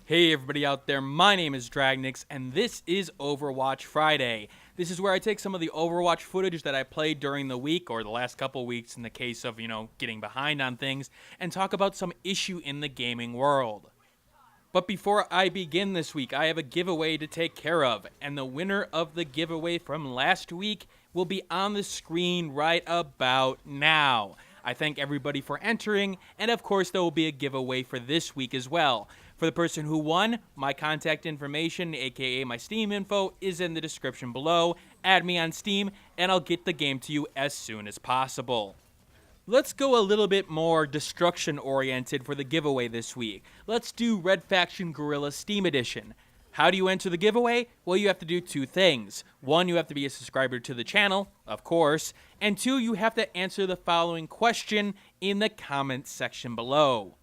Hey everybody out there, my name is Dragnix, and this is Overwatch Friday. This is where I take some of the Overwatch footage that I played during the week, or the last couple weeks in the case of, getting behind on things, and talk about some issue in the gaming world. But before I begin this week, I have a giveaway to take care of, and the winner of the giveaway from last week will be on the screen right about now. I thank everybody for entering, and of course there will be a giveaway for this week as well. For the person who won, my contact information, aka my Steam info, is in the description below. Add me on Steam, and I'll get the game to you as soon as possible. Let's go a little bit more destruction-oriented for the giveaway this week. Let's do Red Faction Guerrilla Steam Edition. How do you enter the giveaway? Well, you have to do two things. One, you have to be a subscriber to the channel, of course. And two, you have to answer the following question in the comments section below.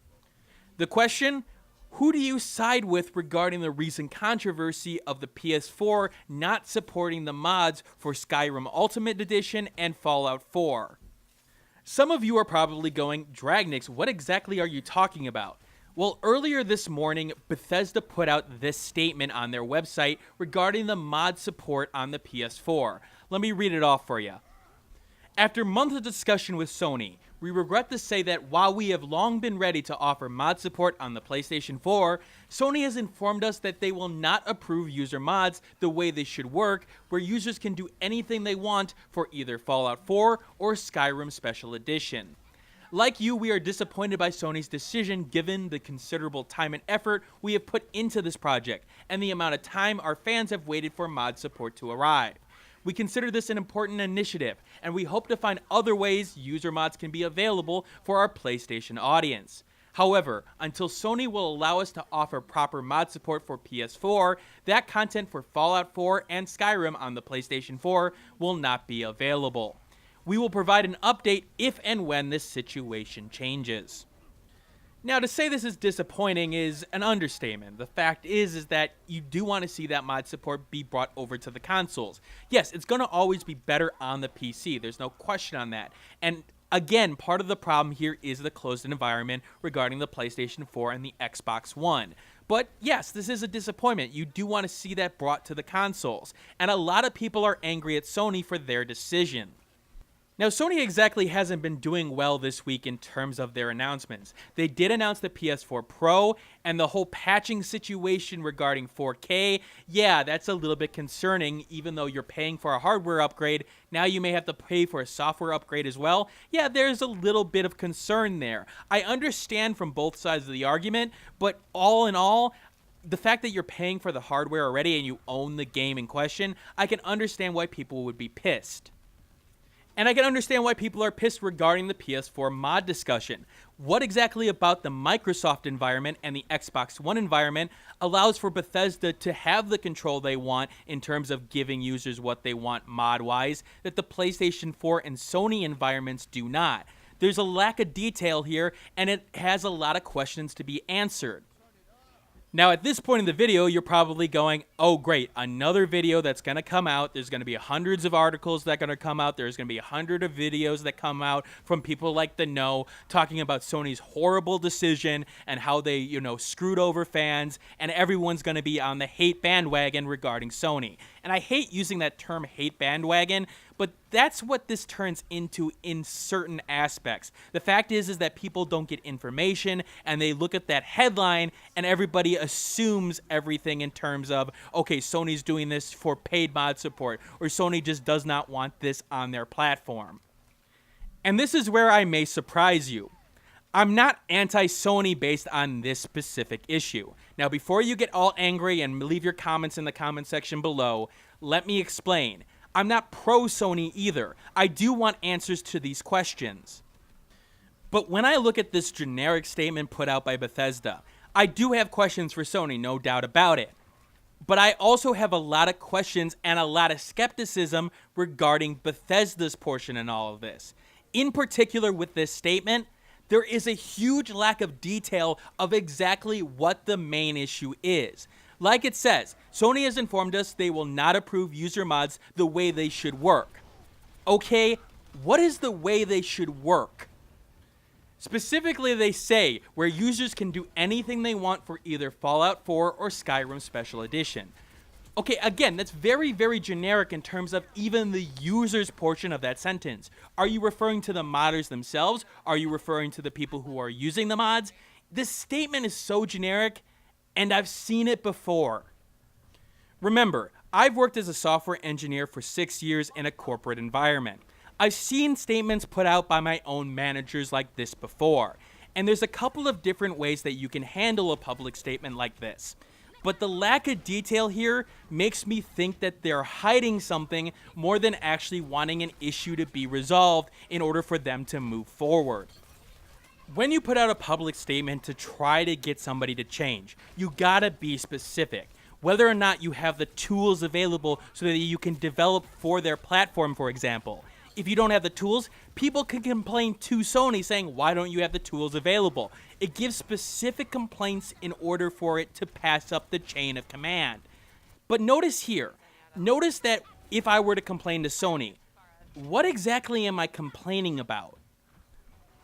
The question: who do you side with regarding the recent controversy of the PS4 not supporting the mods for Skyrim Ultimate Edition and Fallout 4? Some of you are probably going, Dragnix, what exactly are you talking about? Well, earlier this morning, Bethesda put out this statement on their website regarding the mod support on the PS4. Let me read it off for you. After months of discussion with Sony, we regret to say that while we have long been ready to offer mod support on the PlayStation 4, Sony has informed us that they will not approve user mods the way they should work, where users can do anything they want for either Fallout 4 or Skyrim Special Edition. Like you, we are disappointed by Sony's decision given the considerable time and effort we have put into this project, and the amount of time our fans have waited for mod support to arrive. We consider this an important initiative, and we hope to find other ways user mods can be available for our PlayStation audience. However, until Sony will allow us to offer proper mod support for PS4, that content for Fallout 4 and Skyrim on the PlayStation 4 will not be available. We will provide an update if and when this situation changes. Now, to say this is disappointing is an understatement. The fact is that you do want to see that mod support be brought over to the consoles. Yes, it's going to always be better on the PC. There's no question on that. And again, part of the problem here is the closed environment regarding the PlayStation 4 and the Xbox One. But yes, this is a disappointment. You do want to see that brought to the consoles. And a lot of people are angry at Sony for their decision. Now, Sony exactly hasn't been doing well this week in terms of their announcements. They did announce the PS4 Pro, and the whole patching situation regarding 4K, yeah, that's a little bit concerning. Even though you're paying for a hardware upgrade, now you may have to pay for a software upgrade as well. Yeah, there's a little bit of concern there. I understand from both sides of the argument, but all in all, the fact that you're paying for the hardware already and you own the game in question, I can understand why people would be pissed. And I can understand why people are pissed regarding the PS4 mod discussion. What exactly about the Microsoft environment and the Xbox One environment allows for Bethesda to have the control they want in terms of giving users what they want mod-wise that the PlayStation 4 and Sony environments do not? There's a lack of detail here, and it has a lot of questions to be answered. Now, at this point in the video, you're probably going, oh, great, another video that's going to come out. There's going to be hundreds of articles that are going to come out. There's going to be 100 of videos that come out from people like The Know talking about Sony's horrible decision and how they, screwed over fans, and everyone's going to be on the hate bandwagon regarding Sony. And I hate using that term hate bandwagon, but that's what this turns into in certain aspects. The fact is that people don't get information, and they look at that headline, and everybody assumes everything in terms of, okay, Sony's doing this for paid mod support, or Sony just does not want this on their platform. And this is where I may surprise you. I'm not anti-Sony based on this specific issue. Now, before you get all angry and leave your comments in the comment section below, let me explain. I'm not pro-Sony either. I do want answers to these questions. But when I look at this generic statement put out by Bethesda, I do have questions for Sony, no doubt about it. But I also have a lot of questions and a lot of skepticism regarding Bethesda's portion in all of this. In particular with this statement, there is a huge lack of detail of exactly what the main issue is. Like it says, Sony has informed us they will not approve user mods the way they should work. Okay, what is the way they should work? Specifically, they say where users can do anything they want for either Fallout 4 or Skyrim Special Edition. Okay, again, that's very, very generic in terms of even the user's portion of that sentence. Are you referring to the modders themselves? Are you referring to the people who are using the mods? This statement is so generic, and I've seen it before. Remember, I've worked as a software engineer for 6 years in a corporate environment. I've seen statements put out by my own managers like this before, and there's a couple of different ways that you can handle a public statement like this. But the lack of detail here makes me think that they're hiding something more than actually wanting an issue to be resolved in order for them to move forward. When you put out a public statement to try to get somebody to change, you gotta be specific. Whether or not you have the tools available so that you can develop for their platform, for example. If you don't have the tools, people can complain to Sony saying, why don't you have the tools available? It gives specific complaints in order for it to pass up the chain of command. But notice here, notice that if I were to complain to Sony, what exactly am I complaining about?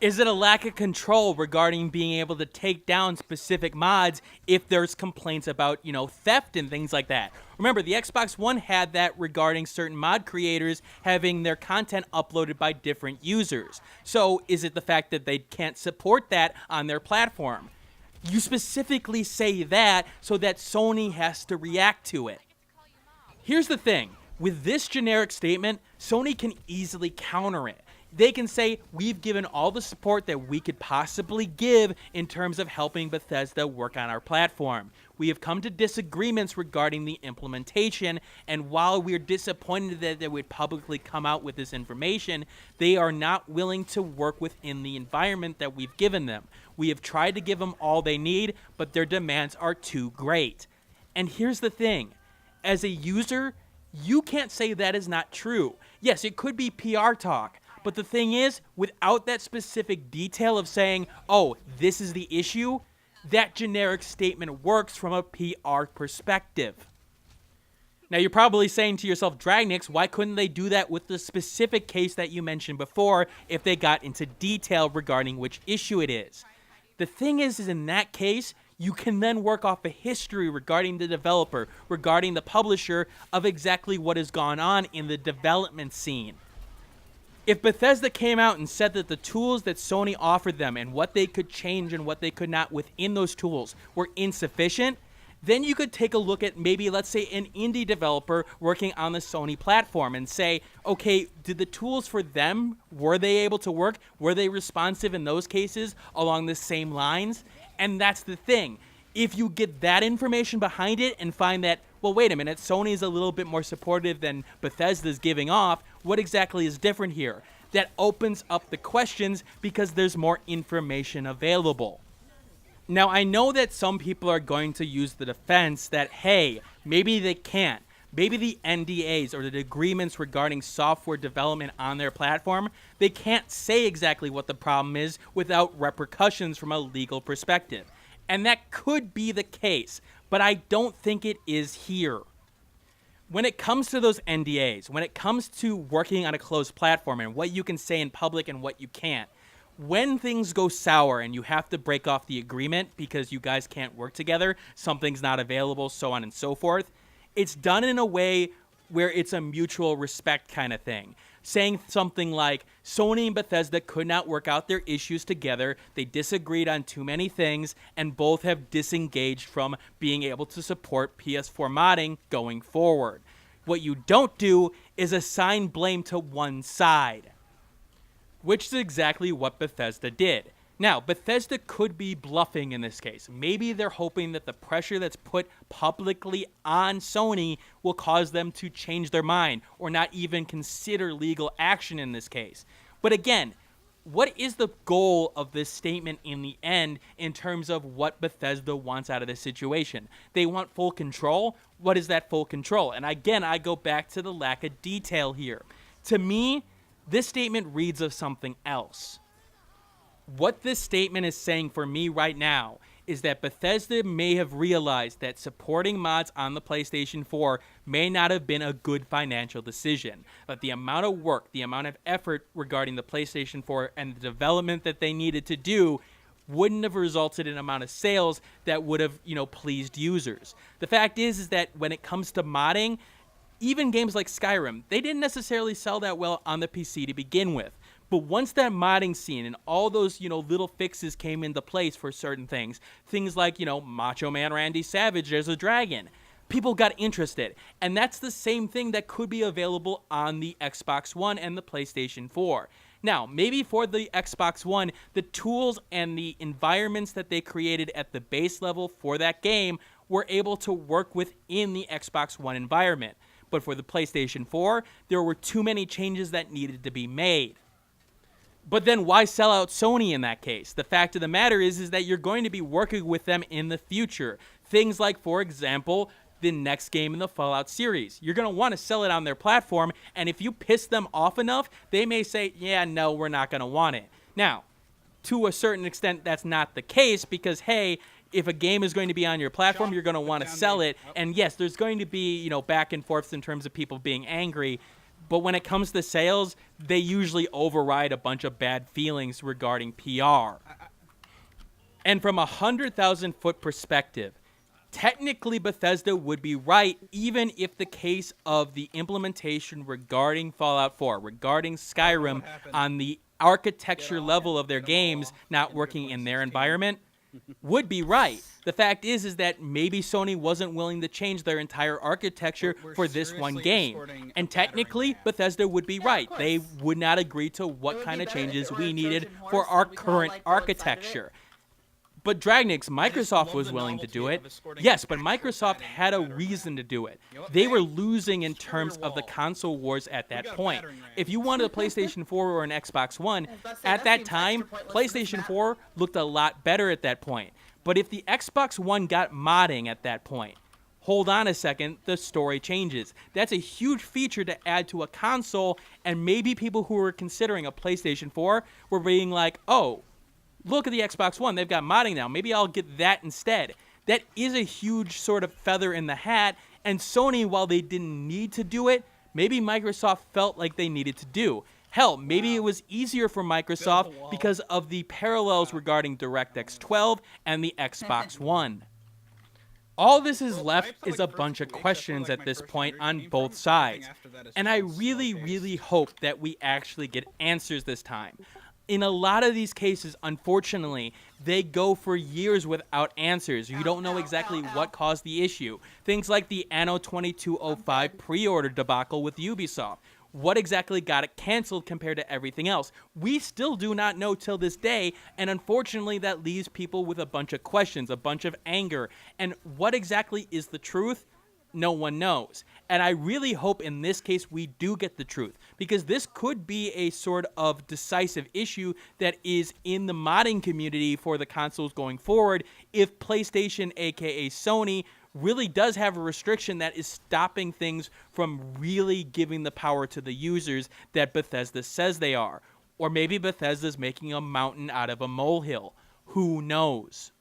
Is it a lack of control regarding being able to take down specific mods if there's complaints about, theft and things like that? Remember, the Xbox One had that regarding certain mod creators having their content uploaded by different users. So is it the fact that they can't support that on their platform? You specifically say that so that Sony has to react to it. Here's the thing. With this generic statement, Sony can easily counter it. They can say, we've given all the support that we could possibly give in terms of helping Bethesda work on our platform. We have come to disagreements regarding the implementation, and while we're disappointed that they would publicly come out with this information, they are not willing to work within the environment that we've given them. We have tried to give them all they need, but their demands are too great. And here's the thing. As a user, you can't say that is not true. Yes, it could be PR talk. But the thing is, without that specific detail of saying, oh, this is the issue, that generic statement works from a PR perspective. Now, you're probably saying to yourself, Dragnix, why couldn't they do that with the specific case that you mentioned before if they got into detail regarding which issue it is? The thing is in that case, you can then work off a history regarding the developer, regarding the publisher of exactly what has gone on in the development scene. If Bethesda came out and said that the tools that Sony offered them and what they could change and what they could not within those tools were insufficient, then you could take a look at maybe, let's say, an indie developer working on the Sony platform and say, okay, did the tools for them, were they able to work? Were they responsive in those cases along the same lines? And that's the thing. If you get that information behind it and find that, well, wait a minute, Sony's a little bit more supportive than Bethesda's giving off, what exactly is different here? That opens up the questions because there's more information available. Now, I know that some people are going to use the defense that, hey, maybe they can't. Maybe the NDAs or the agreements regarding software development on their platform, they can't say exactly what the problem is without repercussions from a legal perspective. And that could be the case, but I don't think it is here. When it comes to those NDAs, when it comes to working on a closed platform and what you can say in public and what you can't, when things go sour and you have to break off the agreement because you guys can't work together, something's not available, so on and so forth, it's done in a way where it's a mutual respect kind of thing. Saying something like, Sony and Bethesda could not work out their issues together, they disagreed on too many things, and both have disengaged from being able to support PS4 modding going forward. What you don't do is assign blame to one side, which is exactly what Bethesda did. Now, Bethesda could be bluffing in this case. Maybe they're hoping that the pressure that's put publicly on Sony will cause them to change their mind or not even consider legal action in this case. But again, what is the goal of this statement in the end in terms of what Bethesda wants out of this situation? They want full control. What is that full control? And again, I go back to the lack of detail here. To me, this statement reads of something else. What this statement is saying for me right now is that Bethesda may have realized that supporting mods on the PlayStation 4 may not have been a good financial decision. But the amount of work, the amount of effort regarding the PlayStation 4 and the development that they needed to do wouldn't have resulted in an amount of sales that would have, pleased users. The fact is that when it comes to modding, even games like Skyrim, they didn't necessarily sell that well on the PC to begin with. But once that modding scene and all those, little fixes came into place for certain things like, Macho Man Randy Savage as a dragon, people got interested. And that's the same thing that could be available on the Xbox One and the PlayStation 4. Now, maybe for the Xbox One, the tools and the environments that they created at the base level for that game were able to work within the Xbox One environment. But for the PlayStation 4, there were too many changes that needed to be made. But then why sell out Sony in that case? The fact of the matter is that you're going to be working with them in the future. Things like, for example, the next game in the Fallout series. You're going to want to sell it on their platform, and if you piss them off enough, they may say, yeah, no, we're not going to want it. Now, to a certain extent, that's not the case because, hey, if a game is going to be on your platform, you're going to want to sell it. And yes, there's going to be, back and forths in terms of people being angry. But when it comes to sales, they usually override a bunch of bad feelings regarding PR. And from a 100,000-foot perspective, technically Bethesda would be right even if the case of the implementation regarding Fallout 4, regarding Skyrim on the architecture level of their games not working in their environment would be right. The fact is that maybe Sony wasn't willing to change their entire architecture for this one game. And technically, Bethesda would be right. They would not agree to what kind of changes we needed for our current architecture. But Dragnix, Microsoft was willing to do it. Yes, but Microsoft had a reason to do it. They were losing in terms of the console wars at that point. If you wanted a PlayStation 4 or an Xbox One, at that time, PlayStation 4 looked a lot better at that point. But if the Xbox One got modding at that point, hold on a second, the story changes. That's a huge feature to add to a console, and maybe people who were considering a PlayStation 4 were being like, oh, look at the Xbox One, they've got modding now. Maybe I'll get that instead. That is a huge sort of feather in the hat, and Sony, while they didn't need to do it, maybe Microsoft felt like they needed to do. Hell, maybe it was easier for Microsoft because of the parallels regarding DirectX 12 and the Xbox One. All this is left is a bunch of questions at this point on both sides, and I really hope that we actually get answers this time. In a lot of these cases, unfortunately, they go for years without answers. You don't know exactly what caused the issue. Things like the Anno 2205 pre-order debacle with Ubisoft. What exactly got it canceled compared to everything else? We still do not know till this day, and unfortunately that leaves people with a bunch of questions, a bunch of anger. And what exactly is the truth? No one knows. And I really hope in this case we do get the truth, because this could be a sort of decisive issue that is in the modding community for the consoles going forward if PlayStation, aka Sony, really does have a restriction that is stopping things from really giving the power to the users that Bethesda says they are. Or maybe Bethesda's making a mountain out of a molehill. Who knows?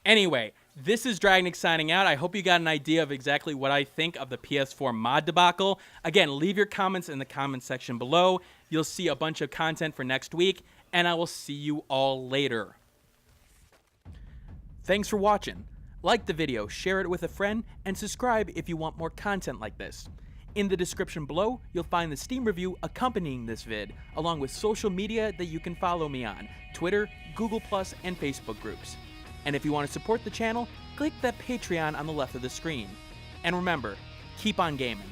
Anyway, this is Dragnix signing out. I hope you got an idea of exactly what I think of the PS4 mod debacle. Again, leave your comments in the comments section below. You'll see a bunch of content for next week, and I will see you all later. Thanks for watching. Like the video, share it with a friend, and subscribe if you want more content like this. In the description below, you'll find the Steam review accompanying this vid, along with social media that you can follow me on, Twitter, Google+, and Facebook groups. And if you want to support the channel, click that Patreon on the left of the screen. And remember, keep on gaming.